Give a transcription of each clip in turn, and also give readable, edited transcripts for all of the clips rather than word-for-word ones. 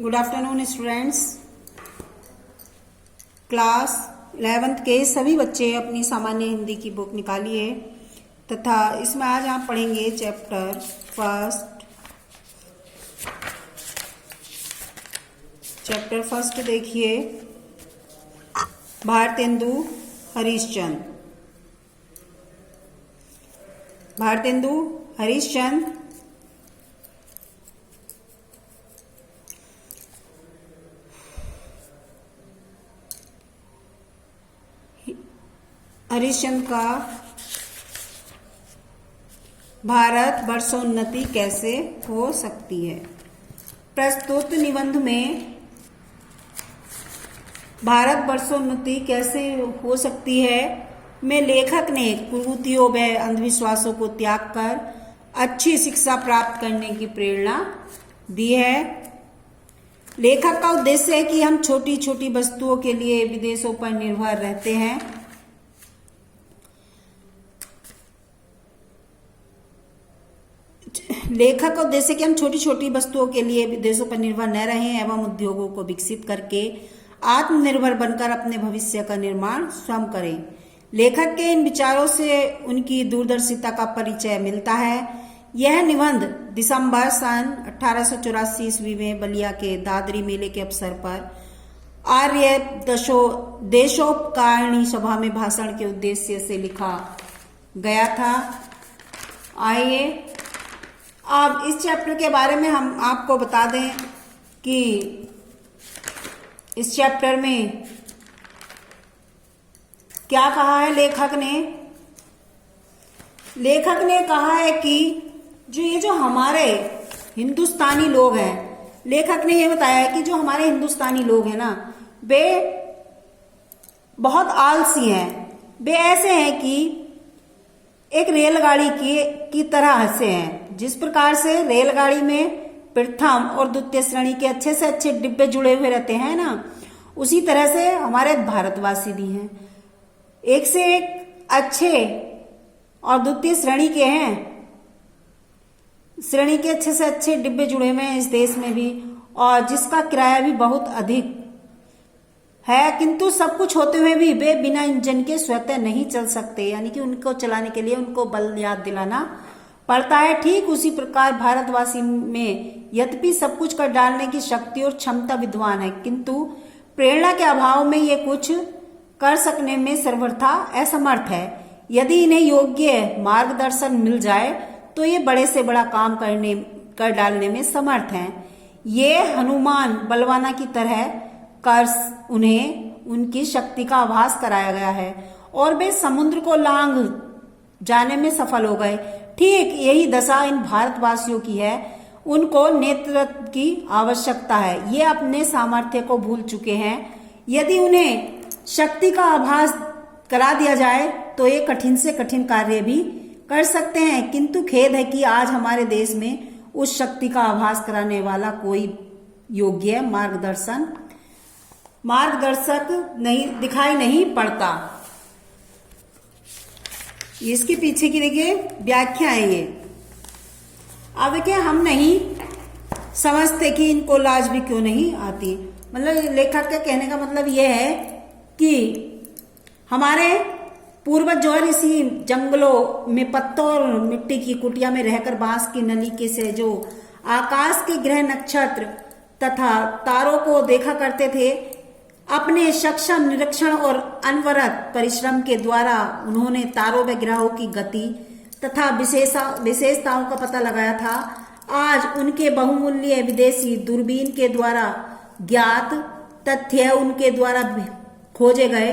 Good afternoon students. Class 11th के सभी बच्चे अपनी सामान्य हिंदी की बुक निकालिए तथा इसमें आज आप पढ़ेंगे चैप्टर फर्स्ट। देखिए, भारतेंदु हरिश्चंद्र। भारतेंदु हरिश्चंद्र हरिश्चंद्र का भारत वर्षोन्नति कैसे हो सकती है। प्रस्तुत निबंध में भारत वर्षोन्नति कैसे हो सकती है में लेखक ने कुरीतियों व अंधविश्वासों को त्याग कर अच्छी शिक्षा प्राप्त करने की प्रेरणा दी है। लेखक का उद्देश्य है कि हम छोटी छोटी वस्तुओं के लिए विदेशों पर निर्भर रहते हैं। लेखक का उद्देश्य कि हम छोटी छोटी वस्तुओं के लिए विदेशों पर निर्भर न रहें एवं उद्योगों को विकसित करके आत्मनिर्भर बनकर अपने भविष्य का निर्माण स्वयं करें। लेखक के इन विचारों से उनकी दूरदर्शिता का परिचय मिलता है। यह निबंध दिसंबर सन 1884 ईस्वी में बलिया के दादरी मेले के अवसर पर आर्य देशोपकारिणी सभा में भाषण के उद्देश्य से लिखा गया था। आइए अब इस चैप्टर के बारे में हम आपको बता दें कि इस चैप्टर में क्या कहा है लेखक ने। लेखक ने कहा है कि जो हमारे हिंदुस्तानी लोग हैं, लेखक ने यह बताया है कि जो हमारे हिंदुस्तानी लोग हैं ना, वे बहुत आलसी हैं। वे ऐसे हैं कि एक रेलगाड़ी की तरह से हैं। जिस प्रकार से रेलगाड़ी में प्रथम और द्वितीय श्रेणी के अच्छे से अच्छे डिब्बे जुड़े हुए रहते हैं ना, उसी तरह से हमारे भारतवासी भी हैं। एक से एक अच्छे और द्वितीय श्रेणी के हैं, श्रेणी के अच्छे से अच्छे डिब्बे जुड़े हुए हैं इस देश में भी, और जिसका किराया भी बहुत अधिक है। किंतु सब कुछ होते हुए भी वे बिना इंजन के स्वतः नहीं चल सकते, यानी कि उनको चलाने के लिए उनको बल याद दिलाना पड़ता है। ठीक उसी प्रकार भारतवासी में यद्यपि सब कुछ कर डालने की शक्ति और क्षमता विद्वान है, किंतु प्रेरणा के अभाव में ये कुछ कर सकने में सर्वथा असमर्थ है। यदि इन्हें योग्य मार्गदर्शन मिल जाए तो ये बड़े से बड़ा काम कर डालने में समर्थ हैं। ये हनुमान बलवाना की तरह कर उन्हें उनकी शक्ति का आभास कराया गया है और वे समुद्र को लांघ जाने में सफल हो गए। ठीक यही दशा इन भारतवासियों की है। उनको नेतृत्व की आवश्यकता है। ये अपने सामर्थ्य को भूल चुके हैं। यदि उन्हें शक्ति का आभास करा दिया जाए तो ये कठिन से कठिन कार्य भी कर सकते हैं, किंतु खेद है कि आज हमारे देश में उस शक्ति का आभास कराने वाला कोई योग्य मार्गदर्शक दिखाई नहीं पड़ता। इसके पीछे की देखिए व्याख्या है ये। अब देखिए, हम नहीं समझते कि इनको लाज भी क्यों नहीं आती। मतलब लेखक के कहने का मतलब यह है कि हमारे पूर्वज जो है इसी जंगलों में पत्तों और मिट्टी की कुटिया में रहकर बांस की नलिके से जो आकाश के ग्रह नक्षत्र तथा तारों को देखा करते थे, अपने सक्षम निरीक्षण और अनवरत परिश्रम के द्वारा उन्होंने तारों व ग्रहों की गति तथा विशेषताओं का पता लगाया था। आज उनके बहुमूल्य विदेशी दूरबीन के द्वारा ज्ञात तथ्य उनके द्वारा खोजे गए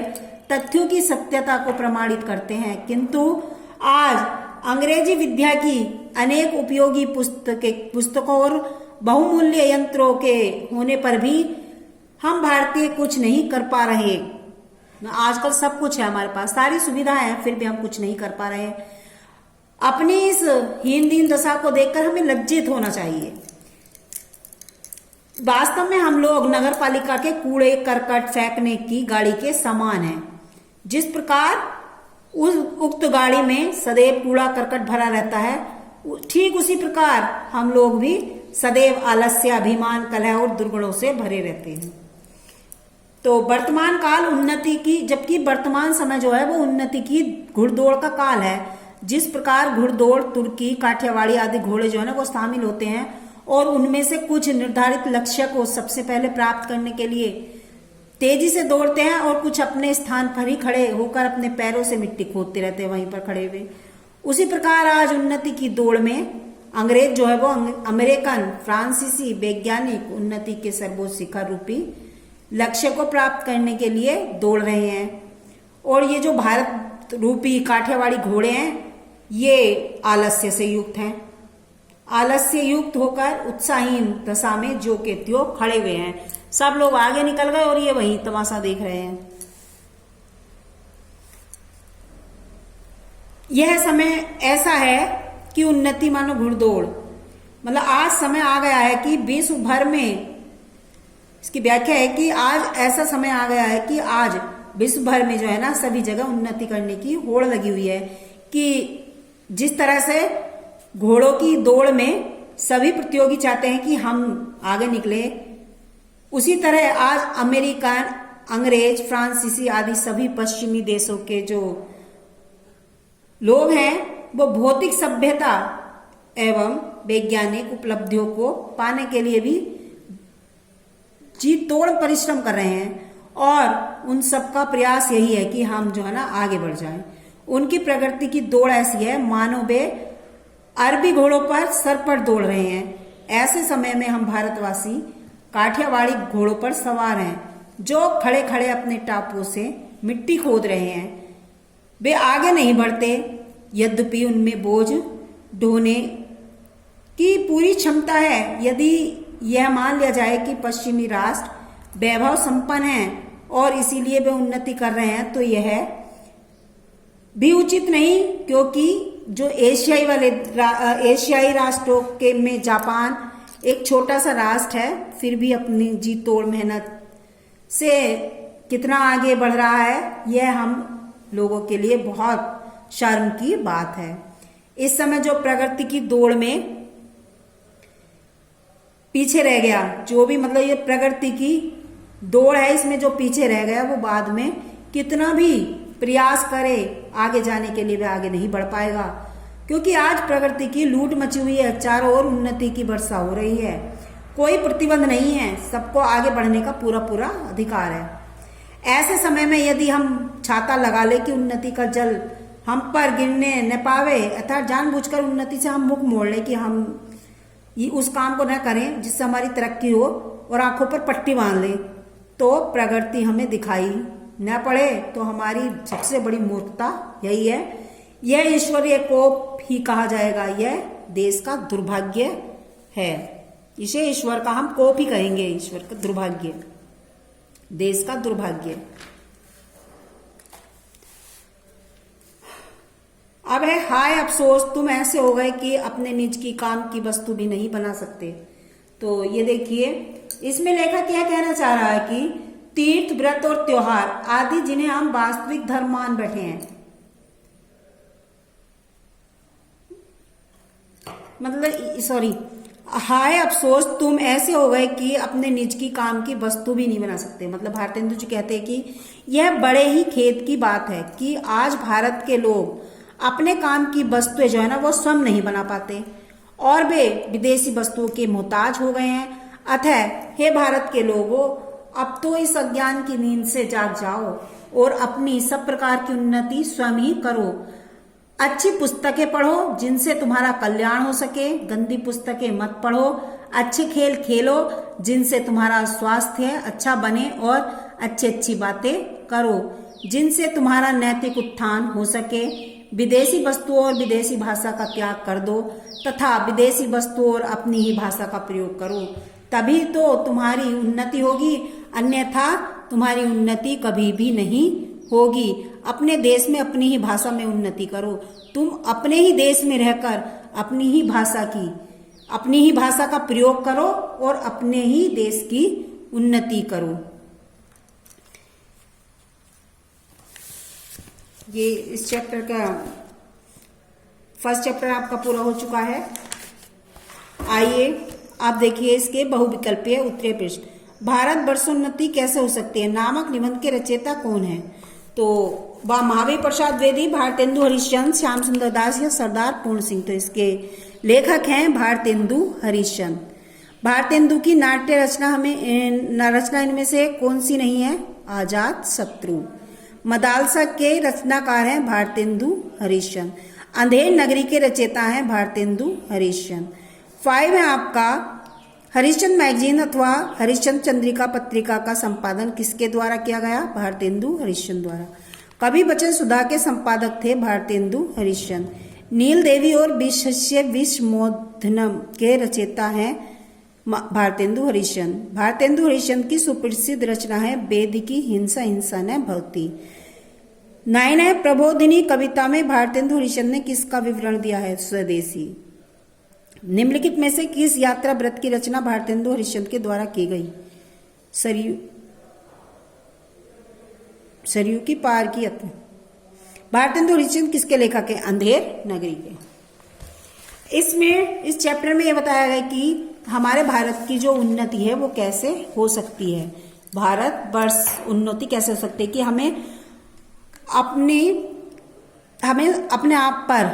तथ्यों की सत्यता को प्रमाणित करते हैं, किंतु आज अंग्रेजी विद्या की अनेक उपयोगी पुस्तकों और बहुमूल्य यंत्रों के होने पर भी हम भारतीय कुछ नहीं कर पा रहे। आजकल सब कुछ है हमारे पास, सारी सुविधाएं हैं, फिर भी हम कुछ नहीं कर पा रहे। अपनी इस हीन दीन दशा को देखकर हमें लज्जित होना चाहिए। वास्तव में हम लोग नगर पालिका के कूड़े करकट फेंकने की गाड़ी के समान हैं। जिस प्रकार उस उक्त गाड़ी में सदैव कूड़ा करकट भरा रहता है, ठीक उसी प्रकार हम लोग भी सदैव आलस्य, अभिमान, कलह और दुर्गुणों से भरे रहते हैं। तो वर्तमान काल उन्नति की, जबकि वर्तमान समय जो है वो उन्नति की घुड़दौड़ का काल है। जिस प्रकार घुड़दौड़, तुर्की, काठियावाड़ी आदि घोड़े जो है ना वो शामिल होते हैं और उनमें से कुछ निर्धारित लक्ष्य को सबसे पहले प्राप्त करने के लिए तेजी से दौड़ते हैं और कुछ अपने स्थान पर ही खड़े होकर अपने पैरों से मिट्टी खोदते रहते हैं वहीं पर खड़े हुए। उसी प्रकार आज उन्नति की दौड़ में अंग्रेज जो है वो अमेरिकन, फ्रांसीसी वैज्ञानिक उन्नति के सर्वोच्च शिखर रूपी लक्ष्य को प्राप्त करने के लिए दौड़ रहे हैं। और ये जो भारत रूपी काठियावाड़ी घोड़े हैं ये आलस्य से युक्त हैं। आलस्य युक्त होकर उत्साहहीन दशा में जो के त्यों खड़े हुए हैं। सब लोग आगे निकल गए और ये वही तमाशा देख रहे हैं। यह समय ऐसा है कि उन्नति मानो घुड़दौड़, मतलब आज समय आ गया है कि विश्व भर में, इसकी व्याख्या है कि आज ऐसा समय आ गया है कि आज विश्व भर में जो है ना सभी जगह उन्नति करने की होड़ लगी हुई है। कि जिस तरह से घोड़ों की दौड़ में सभी प्रतियोगी चाहते हैं कि हम आगे निकले, उसी तरह आज अमेरिकन, अंग्रेज, फ्रांसीसी आदि सभी पश्चिमी देशों के जो लोग हैं वो भौतिक सभ्यता एवं वैज्ञानिक उपलब्धियों को पाने के लिए भी जी तोड़ परिश्रम कर रहे हैं। और उन सबका प्रयास यही है कि हम जो है ना आगे बढ़ जाएं। उनकी प्रगति की दौड़ ऐसी है मानो वे अरबी घोड़ों पर सर पर दौड़ रहे हैं। ऐसे समय में हम भारतवासी काठियावाड़ी घोड़ों पर सवार हैं जो खड़े खड़े अपने टापुओं से मिट्टी खोद रहे हैं। वे आगे नहीं बढ़ते, यद्यपि उनमें बोझ ढोने की पूरी क्षमता है। यदि यह मान लिया जाए कि पश्चिमी राष्ट्र वैभव संपन्न हैं और इसीलिए वे उन्नति कर रहे हैं तो यह भी उचित नहीं, क्योंकि जो एशियाई राष्ट्रों के में जापान एक छोटा सा राष्ट्र है, फिर भी अपनी जी तोड़ मेहनत से कितना आगे बढ़ रहा है, यह हम लोगों के लिए बहुत शर्म की बात है। इस समय जो प्रगति की दौड़ में पीछे रह गया, जो भी मतलब ये प्रगति की दौड़ है इसमें जो पीछे रह गया वो बाद में कितना भी प्रयास करे आगे जाने के लिए भी आगे नहीं बढ़ पाएगा। क्योंकि आज प्रगति की लूट मची हुई है, चारों ओर उन्नति की वर्षा हो रही है, कोई प्रतिबंध नहीं है, सबको आगे बढ़ने का पूरा पूरा अधिकार है। ऐसे समय में यदि हम छाता लगा ले कि उन्नति का जल हम पर गिरने न पावे, अर्थात जानबूझकर उन्नति से हम मुख मोड़ ले कि हम ये उस काम को न करें जिससे हमारी तरक्की हो और आंखों पर पट्टी बांध ले, तो प्रगति हमें दिखाई न पड़े, तो हमारी सबसे बड़ी मूर्खता यही है। यह ईश्वरीय कोप ही कहा जाएगा, यह देश का दुर्भाग्य है। इसे ईश्वर का हम कोप ही कहेंगे, ईश्वर का दुर्भाग्य, देश का दुर्भाग्य। अब है हाय अफसोस तुम ऐसे हो गए कि अपने निज की काम की वस्तु भी नहीं बना सकते। तो ये देखिए इसमें लेखक यह कहना चाह रहा है कि तीर्थ, व्रत और त्योहार आदि जिन्हें हम वास्तविक धर्म मान बैठे हैं, मतलब सॉरी, हाय अफसोस तुम ऐसे हो गए कि अपने निज की काम की वस्तु भी नहीं बना सकते। मतलब भारतेंदु जी कहते हैं कि यह बड़े ही खेद की बात है कि आज भारत के लोग अपने काम की वस्तुएं जो है ना वो स्वयं नहीं बना पाते और वे विदेशी वस्तुओं के मोहताज हो गए हैं। अतः हे भारत के लोगों, अब तो इस अज्ञान की नींद से जाग जाओ और अपनी सब प्रकार की उन्नति स्वयं ही करो। अच्छी पुस्तकें पढ़ो जिनसे तुम्हारा कल्याण हो सके, गंदी पुस्तकें मत पढ़ो। अच्छे खेल खेलो जिनसे तुम्हारा स्वास्थ्य अच्छा बने और अच्छी बातें करो जिनसे तुम्हारा नैतिक उत्थान हो सके। विदेशी वस्तुओं और विदेशी भाषा का त्याग कर दो तथा विदेशी वस्तुओं और अपनी ही भाषा का प्रयोग करो, तभी तो तुम्हारी उन्नति होगी, अन्यथा तुम्हारी उन्नति कभी भी नहीं होगी। अपने देश में अपनी ही भाषा में उन्नति करो। तुम अपने ही देश में रहकर अपनी ही भाषा का प्रयोग करो और अपने ही देश की उन्नति करो। ये इस चैप्टर का फर्स्ट चैप्टर आपका पूरा हो चुका है। आइए आप देखिए इसके बहुविकल्पीय उत्तरीय पृष्ठ। भारत वर्षोन्नति कैसे हो सकती है नामक निबंध के रचयिता कौन है? तो वह महावीर प्रसाद द्विवेदी, भारतेंदु हरिश्चंद्र, श्याम सुंदर दास या सरदार पूर्ण सिंह। तो इसके लेखक हैं भारतेंदु हरिश्चंद्र। भारतेंदु की नाट्य रचना रचना इनमें से कौन सी नहीं है? आजाद शत्रु। मदालसा के रचनाकार हैं भारतेंदु हरिश्चंद्र। अंधेर नगरी के रचयिता हैं भारतेंदु हरिश्चंद्र। 5 है आपका हरिश्चंद्र मैगजीन अथवा हरिश्चंद्र चंद्रिका पत्रिका का संपादन किसके द्वारा किया गया? भारतेंदु हरिश्चंद्र द्वारा। कवि वचन सुधा के संपादक थे भारतेंदु हरिश्चंद्र। नील देवी और विशस्य विषमोधनम के रचयिता हैं भारतेंदु हरिश्चंद्र। भारतेंदु हरिश्चंद्र की सुप्रसिद्ध रचना है वेद की हिंसा हिंसा न भवती। 9 है प्रबोधिनी कविता में भारतेंदु हरिश्चंद्र ने किसका विवरण दिया है? स्वदेशी। निम्नलिखित में से किस यात्रा व्रत की रचना भारतेंदु हरिश्चंद्र के द्वारा की गई? सरयू की पार की यात्रा। भारतेंदु हरिश्चंद्र किसके लेखक हैं? अंधेर नगरी के। इसमें इस चैप्टर में यह बताया गया कि हमारे भारत की जो उन्नति है वो कैसे हो सकती है, भारत वर्ष उन्नति कैसे हो सकती है कि हमें अपने आप पर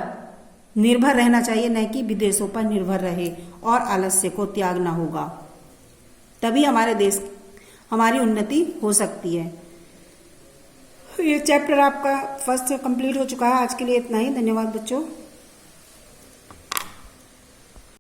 निर्भर रहना चाहिए, न कि विदेशों पर निर्भर रहे और आलस्य को त्यागना होगा, तभी हमारे देश हमारी उन्नति हो सकती है। ये चैप्टर आपका फर्स्ट कंप्लीट हो चुका है। आज के लिए इतना ही। धन्यवाद बच्चों।